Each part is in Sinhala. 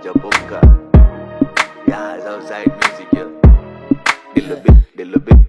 Japoka. Yeah, it's outside music, yeah. Dill a bit.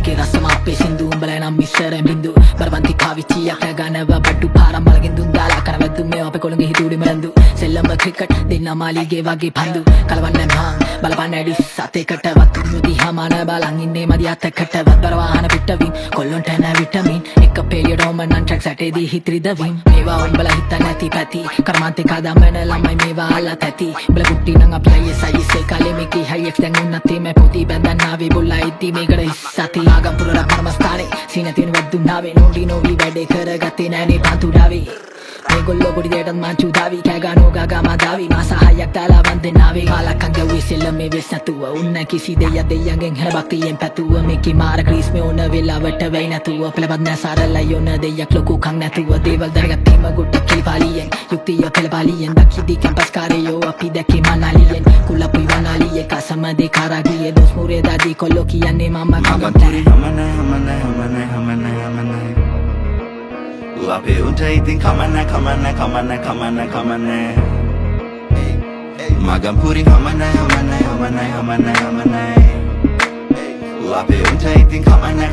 මේකේ රසම අපේ සින්දු උඹලා නම් ඉස්සර බින්දු බරපන්ති පාවිච්චියක් ගන්නව බඩු පාරම් බලගෙන දුන් දාලා කරවද්දු මේ අපේ කොළඹ හිතුවේ මරන්දු සෙල්ලම ක්‍රිකට් දෙන්න මාලිගේ වගේ පන්දු කලවන්නේ මහන් බලපන්න ඇඩි සතේකට වතු දිහාමන බලන් ඉන්නේ මදි අතකට වදර වාහන පිටවින් කොල්ලොන්ට නැ විටමින් එක පෙරියඩෝම නන් ට්‍රැක් සැටේදී හිත්‍රිදවින් මේවා උඹලා හිත නැති පැති කර්මාන්තේ කදමන ළමයි මේවා අල්ලා තැති උඹලා කුට්ටි නම් අපි අයියේ කාලේ මේකේ හයියක් දැන් උන්නත් මේ පොති බඳන් ආවේ බොල්ලා ඉති මේකට sati agam pura parmastane sina tin waddu nave nondi novi වැඩේ කරගත්තේ නෑනේ පන්තුඩාවේ මේගොල්ලෝ පොඩි දෙයටත් මාංචු දාවි කෑගානෝ ගාගා මදාවි මාස 6ක් දාලා වන්දනාවේ කාලක් ගව්වේ සෙල්ලමේ වෙස් නැතුව උන්න කිසි දෙයක් දෙයියන්ගෙන් හැර බක්තියෙන් පැතුව මේකේ මාර ක්‍රීස් මේ ඕන වෙලාවට වෙයි නැතුව පළපත් නැ සාරලයි ඕන දෙයක් ලොකු කන් නැතුව දේවල් දරගත්තීම ගොඩ කිලිපාලියෙන් යුක්තිය පළපාලියෙන් දක්ෂිදී කැම්පස් කාරයෝ අපි දැකේ මනාලියෙන් කුලපුයි වනාලියේ කසම දෙ කාරාගියේ දොස් මුරේ දාදී කොල්ලෝ කියන්නේ මම කමතරේ Ape unta itin kamana Magampuri hamana Ape unta itin kamana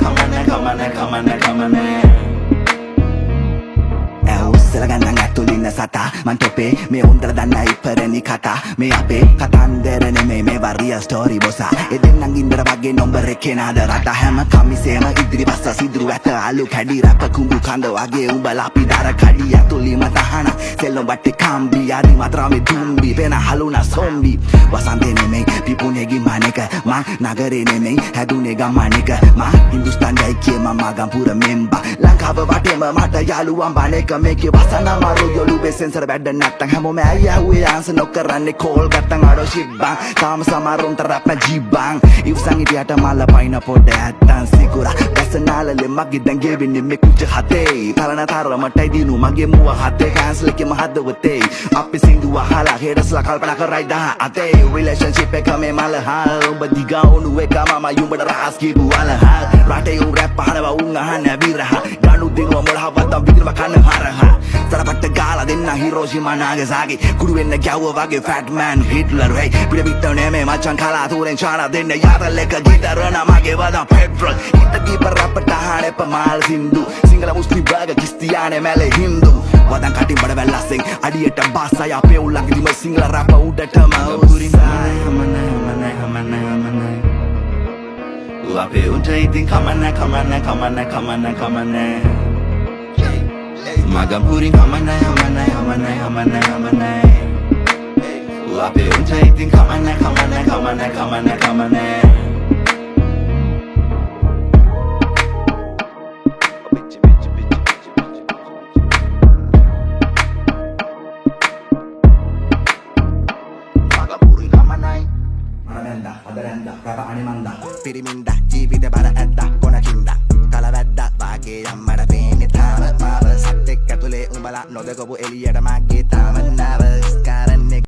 උස්සල ගන්නන් ඇතුලින්න සතා මන් තොපේ මේ උන්දර දන්න ඉපරණි කතා මේ අපේ කතන්දර නෙමේ මේවා රියල් ස්ටෝරි බොසා එදෙන්නන් ඉන්දර වගේ නම්බර් එකේ නාද රට හැම කමිසේම ඉදිරි පස්ස සිදුරු ඇත අලු කැඩි රැප කුඹු කඳ වගේ උඹලා අපි දර කඩි ඇතුලිම තහන සෙල්ලම් බට්ටේ කම්බි ආදි මත්‍රාමේ දුම්බි වෙන හලුනා සොම්බි වසන්තේ නෙමේ පිපුනේගි මානක මා නගරේ නෙමේ හැදුනේ ගම්මානක මා හින්දුස්තාන් ගයිකේ මම ගම්පුර මෙම්බා ලංකාව වටේම මට යාළුවන් බණේක මේකේ වසනා මාරු යොලුවේ සෙන්සර් වැඩ නැත්තම් හැමෝම ඇයුවේ ආන්සර් නොකරන්නේ කෝල් ගත්තන් අඩෝ ෂිබ්බන් තාම සමරුන්ට රැප් ජීබන් ඉවසන් ඉතියට මල පයින් පොඩ ඇත්තන් සිකුරා බැසනාලලේ මගේ දැන් ගෙවෙන්නේ මේ කුච හතේ තරණ තරමටයි දිනු මගේ මුව හතේ කැන්සල් එකේ මහදවතේ අපි සින්දු අහලා හෙඩස්ලා කල්පනා කරයි දහ අතේ රිලේෂන්ෂිප් එක මේ මල හල් ඔබ දිගා උණු එක මම යුඹට රහස් කිව්ව අලහල් රටේ උන් රැප් අහනවා උන් අහන්නේ විරහ ගණු දිනුව මොළහවත් විදිරම කන හරහ තරපට්ට ගාලා දෙන්න හිරෝෂිමා නාගසාකි කුඩු වෙන්න ගැව්ව වගේ ෆැට් මෑන් හිට්ලර් හේ පිට පිට නෙමේ මචන් කලාතුරෙන් චාන දෙන්න යාතල් එක ගිටරන මගේ වදා පෙට්‍රල් හිට කීපර් රැප්ට අහන්නේ පමාල් සින්දු සිංගල මුස්ලිම් බර්ග කිස්තියානේ මැලේ හින්දු වදන් කටින් බඩ වැල්ලස්සෙන් අඩියට බාසය අපේ උල්ලන්ගේ දිම සිංගල rap උඩටම උරින් Ape unta itin kamana Magampuri hamana Ape unta itin kamana Magampuri hamanai Ananda, adaranda, rapa animanda Piriminda, ජීවිත බර ඇද්දා කොනකින්ද කලවැද්දා වාගේ යම්මඩ පේන්නේ තාම මාව සත්‍යෙක් ඇතුලේ උඹලා නොදකපු එළියට මගේ තාම නර්වස් කරන්නේ